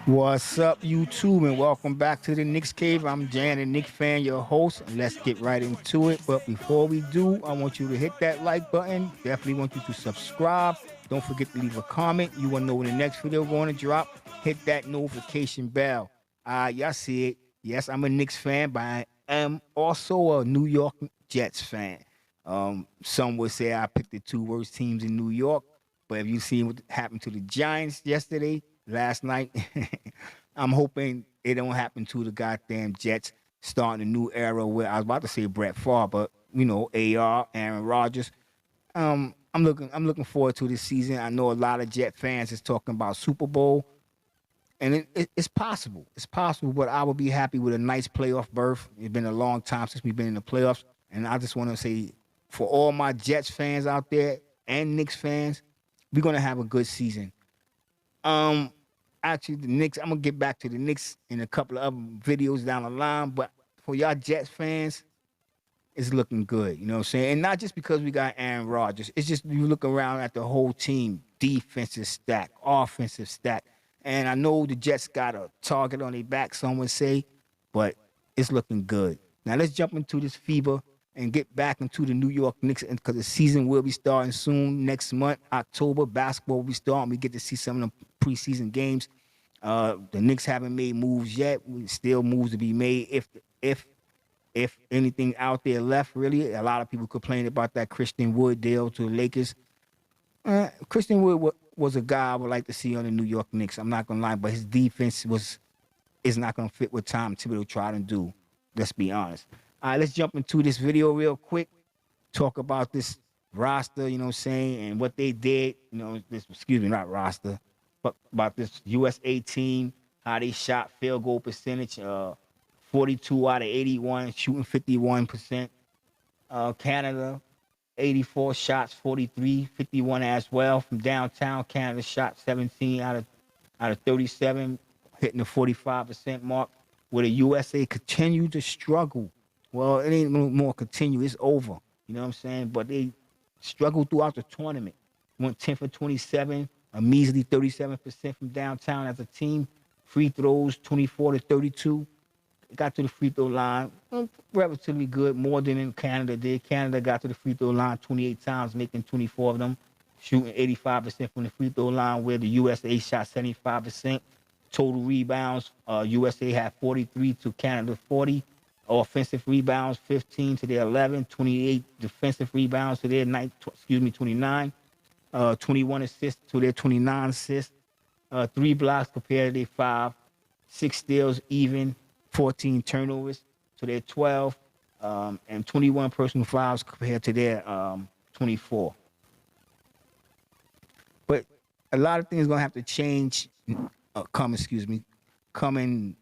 What's up, YouTube, and welcome back to the Knicks Cave. I'm Jan, the Knicks fan, your host. Let's get right into it. But before we do, I want you to hit that like button. Definitely want you to subscribe. Don't forget to leave a comment. You want to know when the next video going to drop. Hit that notification bell. Y'all see it. Yes, I'm a Knicks fan, but I am also a New York Jets fan. Some would say I picked the two worst teams in New York. But if you seen what happened to the Giants yesterday, last night, I'm hoping it don't happen to the goddamn Jets starting a new era where I was about to say Brett Favre, but AR, Aaron Rodgers. I'm looking forward to this season. I know a lot of Jet fans is talking about Super Bowl, and it's possible. It's possible, but I would be happy with a nice playoff berth. It's been a long time since we've been in the playoffs, and I just want to say for all my Jets fans out there and Knicks fans, we're gonna have a good season. Um, Actually, the Knicks. I'm gonna get back to the Knicks in a couple of other videos down the line. But for y'all Jets fans, it's looking good. You know what I'm saying? And not just because we got Aaron Rodgers. It's just you look around at the whole team, defensive stack, offensive stack. And I know the Jets got a target on their back, some would say, but it's looking good. Now let's jump into this fever and get back into the New York Knicks because the season will be starting soon next month, October. Basketball will be starting. We get to see some of the preseason games. The Knicks haven't made moves yet. Still moves to be made if anything out there left. Really, a lot of people complain about that Christian Wood deal to the Lakers. Christian Wood was a guy I would like to see on the New York Knicks. I'm not gonna lie, but his defense is not gonna fit what Tom Thibodeau tried to do. Let's be honest. All right, let's jump into this video real quick. Talk about this roster, you know what I'm saying, and what they did. Not roster, but about this USA team, how they shot field goal percentage, 42 out of 81, shooting 51%. Canada, 84 shots, 43, 51 as well from downtown. Canada shot 17 out of 37, hitting the 45% mark. Where the USA continue to struggle. Well, it ain't no more continue. It's over. You know what I'm saying? But they struggled throughout the tournament. Went 10 for 27, a measly 37% from downtown as a team. Free throws, 24 to 32. Got to the free throw line relatively good, more than in Canada did. Canada got to the free throw line 28 times, making 24 of them, shooting 85% from the free throw line, where the USA shot 75%. Total rebounds, USA had 43 to Canada 40. Offensive rebounds, 15 to their 11. 28 defensive rebounds to their 29. 21 assists to their 29 assists. 3 blocks compared to their 5. 6 steals even. 14 turnovers to their 12. And 21 personal fouls compared to their 24. But a lot of things going to have to change coming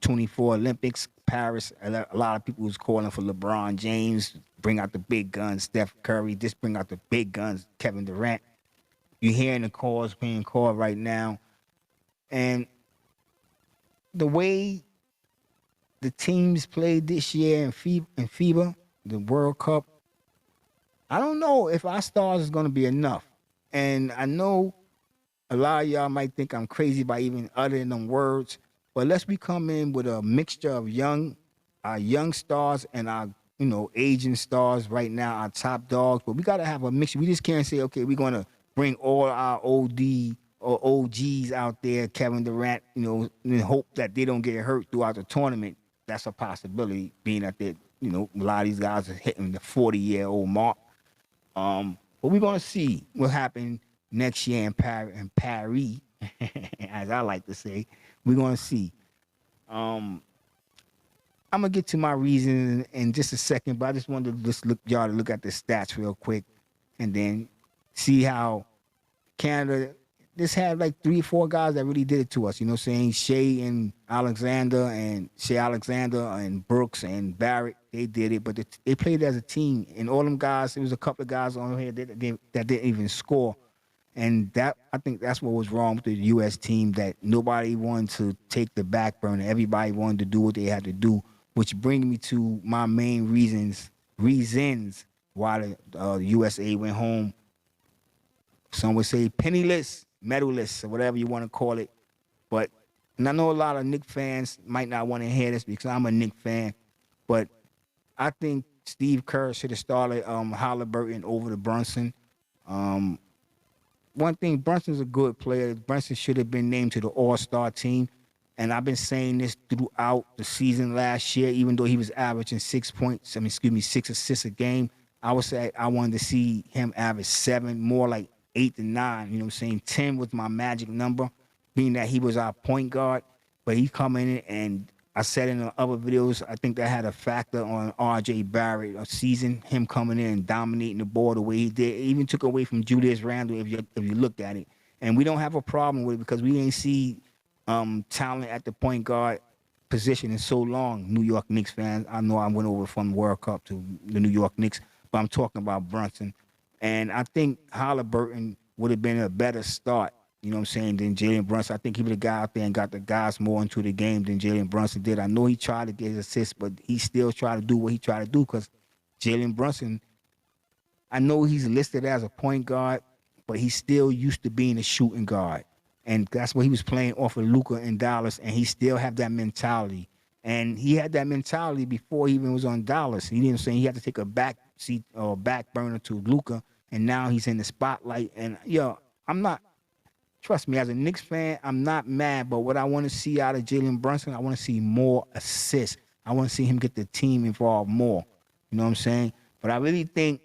24 Olympics, Paris. A lot of people was calling for LeBron James, bring out the big guns, Steph Curry, just bring out the big guns, Kevin Durant. You're hearing the calls being called right now. And the way the teams played this year in FIBA, the World Cup, I don't know if our stars is going to be enough. And I know a lot of y'all might think I'm crazy by even uttering them words, but let's be coming with a mixture of our young stars and our aging stars right now, our top dogs. But we gotta have a mixture. We just can't say, okay, we're gonna bring all our OD or OGs out there, Kevin Durant, and hope that they don't get hurt throughout the tournament. That's a possibility, being that they, a lot of these guys are hitting the 40-year-old mark. But we're gonna see what happens next year in Paris, as I like to say. We're gonna see. I'm gonna get to my reason in just a second, but I just wanted to just look at the stats real quick, and then see how Canada just had like 3 or 4 guys that really did it to us. You know what I'm saying? Shea Alexander and Brooks and Barrett, they did it, but they played as a team. And all them guys, there was a couple of guys on here that didn't even score. And that, I think that's what was wrong with the U.S. team, that nobody wanted to take the back burner. Everybody wanted to do what they had to do, which brings me to my main reasons why the USA went home. Some would say penniless, medalist, or whatever you want to call it. But And I know a lot of Knicks fans might not want to hear this because I'm a Knicks fan, but I think Steve Kerr should have started Halliburton over the Brunson. Um, One thing, Brunson's a good player. Brunson should have been named to the All-Star team. And I've been saying this throughout the season last year, even though he was averaging 6 points, 6 assists a game. I would say I wanted to see him average 7, more like 8 to 9. You know what I'm saying? 10 was my magic number, being that he was our point guard. But he come in and I said in the other videos, I think that had a factor on R.J. Barrett a season, him coming in and dominating the ball the way he did. It even took away from Julius Randle if you looked at it. And we don't have a problem with it because we ain't see talent at the point guard position in so long. New York Knicks fans, I know I went over from World Cup to the New York Knicks, but I'm talking about Brunson. And I think Halliburton would have been a better start, you know what I'm saying, than Jalen Brunson. I think he would have got out there and got the guys more into the game than Jalen Brunson did. I know he tried to get his assists, but he still tried to do what he tried to do because Jalen Brunson, I know he's listed as a point guard, but he's still used to being a shooting guard. And that's what he was playing off of Luka in Dallas, and he still have that mentality. And he had that mentality before he even was on Dallas. He didn't say he had to take a back seat or back burner to Luka, and now he's in the spotlight. And I'm not. Trust me, as a Knicks fan, I'm not mad. But what I want to see out of Jalen Brunson, I want to see more assists. I want to see him get the team involved more. You know what I'm saying? But I really think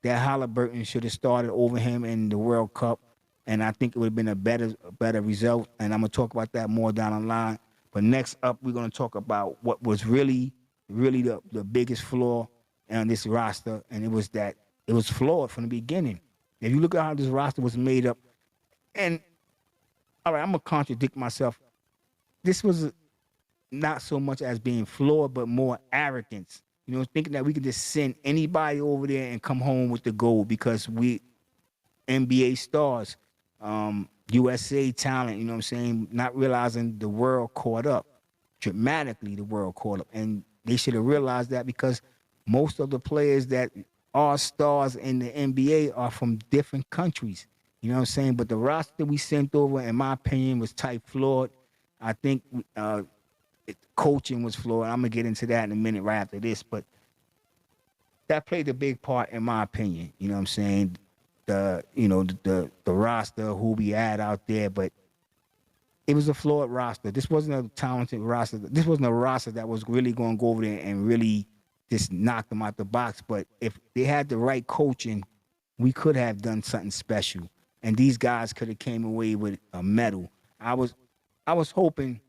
that Halliburton should have started over him in the World Cup, and I think it would have been a better result. And I'm gonna talk about that more down the line. But next up, we're gonna talk about what was really the biggest flaw on this roster, and it was that it was flawed from the beginning. If you look at how this roster was made up, and all right, I'm gonna contradict myself. This was not so much as being flawed, but more arrogance. You know, thinking that we could just send anybody over there and come home with the gold because we NBA stars, USA talent, you know what I'm saying, not realizing the world caught up. Dramatically, the world caught up. And they should have realized that because most of the players that are stars in the NBA are from different countries. You know what I'm saying? But the roster we sent over, in my opinion, was type flawed. I think coaching was flawed. I'm going to get into that in a minute right after this. But that played a big part, in my opinion. You know what I'm saying? The roster, who we had out there, but it was a flawed roster. This wasn't a talented roster. This wasn't a roster that was really going to go over there and really just knock them out the box. But if they had the right coaching, we could have done something special, and these guys could have came away with a medal. I was hoping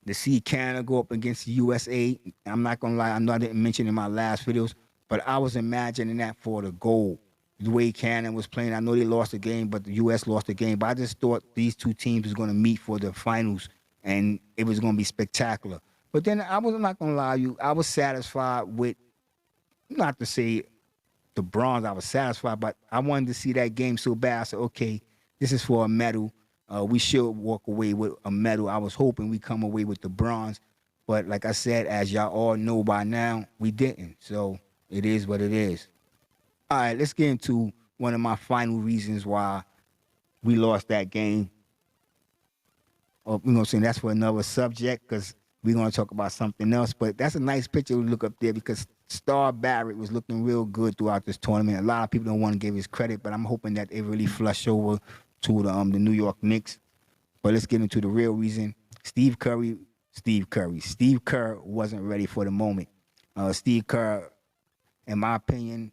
to see Canada go up against the USA. I'm not gonna lie, I know I didn't mention in my last videos, but I was imagining that for the gold. The way Canada was playing, I know they lost the game, but the U.S. lost the game. But I just thought these two teams was going to meet for the finals, and it was going to be spectacular. But then I was not going to lie to you. I was satisfied with, not to say the bronze, I was satisfied, but I wanted to see that game so bad. I said, okay, this is for a medal. We should walk away with a medal. I was hoping we come away with the bronze. But like I said, as y'all all know by now, we didn't. So it is what it is. All right, let's get into one of my final reasons why we lost that game. Or, you know what I'm saying? That's for another subject because we're going to talk about something else. But that's a nice picture to look up there because Star Barrett was looking real good throughout this tournament. A lot of people don't want to give his credit, but I'm hoping that it really flushed over to the New York Knicks. But let's get into the real reason. Steve Kerr wasn't ready for the moment. Steve Kerr, in my opinion,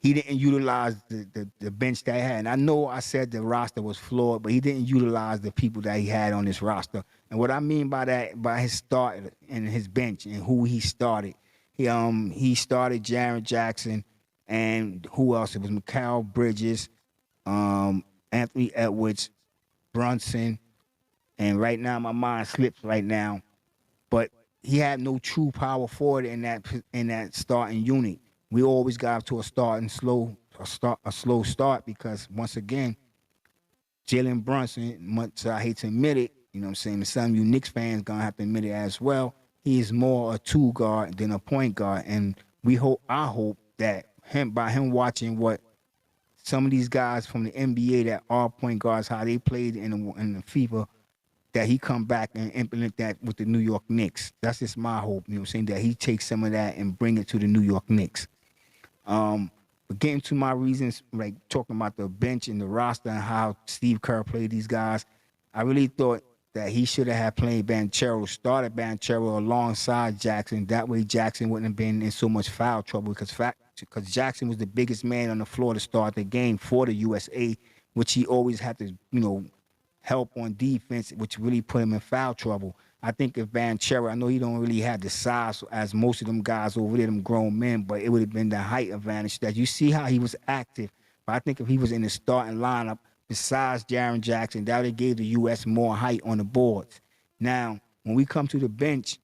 he didn't utilize the bench that he had. And I know I said the roster was flawed, but he didn't utilize the people that he had on this roster. And what I mean by that, by his start and his bench and who he started, he started Jaren Jackson, and who else? It was Mikal Bridges, Anthony Edwards, Brunson, and right now my mind slips right now, but he had no true power forward in that starting unit. We always got to a slow start because once again, Jalen Brunson, much I hate to admit it, you know what I'm saying, some of you Knicks fans gonna have to admit it as well. He is more a two guard than a point guard, and I hope that by him watching what some of these guys from the NBA that are point guards, how they played in the FIFA, that he come back and implement that with the New York Knicks. That's just my hope, you know what I'm saying, that he takes some of that and bring it to the New York Knicks. But getting to my reasons, like talking about the bench and the roster and how Steve Kerr played these guys, I really thought that he should have had played started Banchero alongside Jackson. That way Jackson wouldn't have been in so much foul trouble because Jackson was the biggest man on the floor to start the game for the USA, which he always had to, help on defense, which really put him in foul trouble. I think if Banchero, I know he don't really have the size as most of them guys over there, them grown men, but it would have been the height advantage that you see how he was active. But I think if he was in the starting lineup, besides Jaren Jackson, that would have gave the U.S. more height on the boards. Now, when we come to the bench,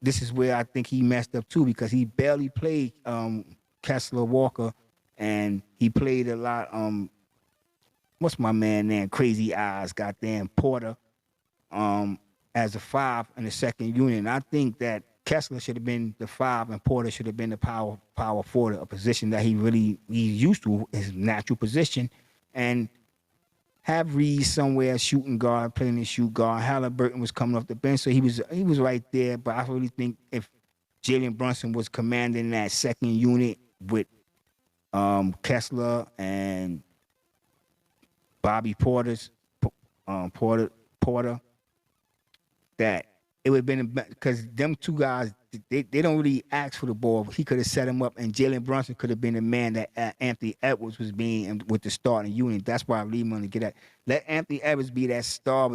this is where I think he messed up too, because he barely played Kessler Walker, and he played a lot. What's my man name? Crazy Eyes, goddamn Porter, as a 5 in the second unit. And I think that Kessler should have been the 5 and Porter should have been the power forward, a position that he's used to, his natural position, and have Reed somewhere shooting guard, playing the shoot guard. Halliburton was coming off the bench, so he was right there. But I really think if Jalen Brunson was commanding that second unit with Kessler and Bobby Porter, that it would have been, because them two guys, they don't really ask for the ball. He could have set him up, and Jalen Brunson could have been the man that Anthony Edwards was being with the starting unit. That's why I really want to get at. Let Anthony Edwards be that star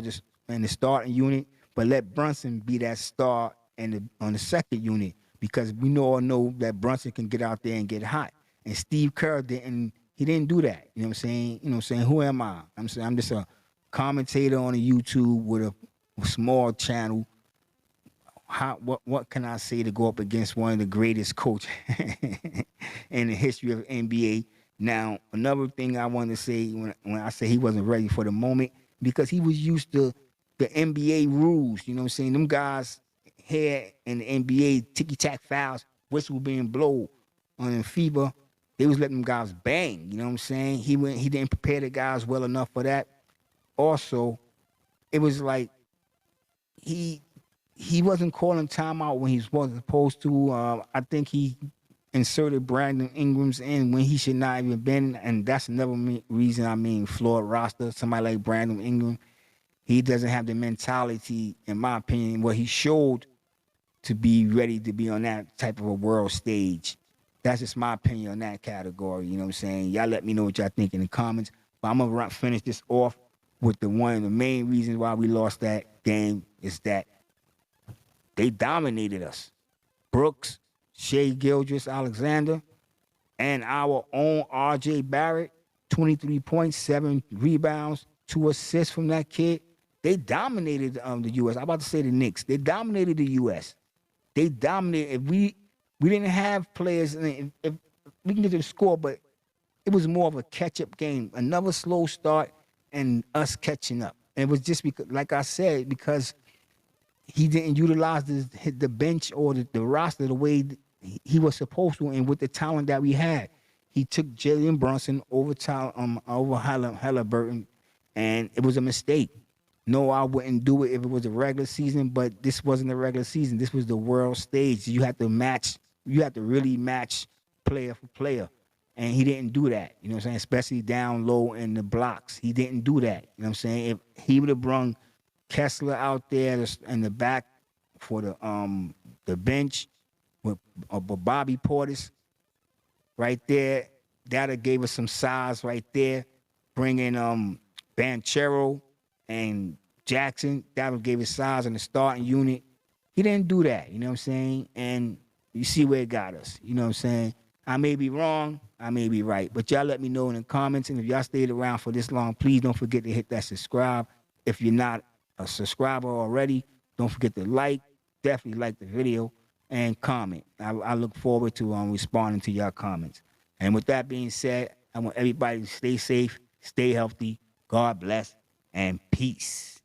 in the starting unit, but let Brunson be that star on the second unit, because we all know that Brunson can get out there and get hot. And Steve Kerr didn't do that. You know what I'm saying? Who am I? I'm just a commentator on a YouTube with a small channel. What can I say to go up against one of the greatest coaches in the history of NBA? Now, another thing I want to say when I say he wasn't ready for the moment, because he was used to the NBA rules. You know what I'm saying? Them guys here in the NBA, ticky-tack fouls, whistle being blown on FIBA, they was letting them guys bang. You know what I'm saying? He didn't prepare the guys well enough for that. Also, it was like he wasn't calling timeout when he wasn't supposed to. I think he inserted Brandon Ingram's in when he should not even been, and that's another reason flawed roster. Somebody like Brandon Ingram, he doesn't have the mentality, in my opinion, what he showed to be ready to be on that type of a world stage. That's just my opinion on that category. You know what I'm saying? Y'all let me know what y'all think in the comments. But I'm gonna finish this off with one of the main reasons why we lost that game is that they dominated us. Brooks, Shea Gilgeous-Alexander, and our own R.J. Barrett, 23 points, 7 rebounds, 2 assists from that kid. They dominated the U.S. I'm about to say the Knicks. They dominated the U.S. They dominated. If we didn't have players, if we can get to the score, but it was more of a catch-up game. Another slow start and us catching up. And it was just because, like I said, because he didn't utilize the bench or the roster the way he was supposed to, and with the talent that we had. He took Jalen Brunson over Halliburton, and it was a mistake. No, I wouldn't do it if it was a regular season, but this wasn't a regular season. This was the world stage. You have to really match player for player. And he didn't do that, you know what I'm saying? Especially down low in the blocks. He didn't do that, you know what I'm saying? If he would have brung Kessler out there in the back for the bench with Bobby Portis right there, that have gave us some size right there. Bringing Banchero and Jackson, that would give us size in the starting unit. He didn't do that, you know what I'm saying? And you see where it got us, you know what I'm saying? I may be wrong, I may be right, but y'all let me know in the comments. And if y'all stayed around for this long, please don't forget to hit that subscribe. If you're not a subscriber already, don't forget to definitely like the video and comment. I look forward to responding to y'all comments. And with that being said, I want everybody to stay safe, stay healthy, God bless, and peace.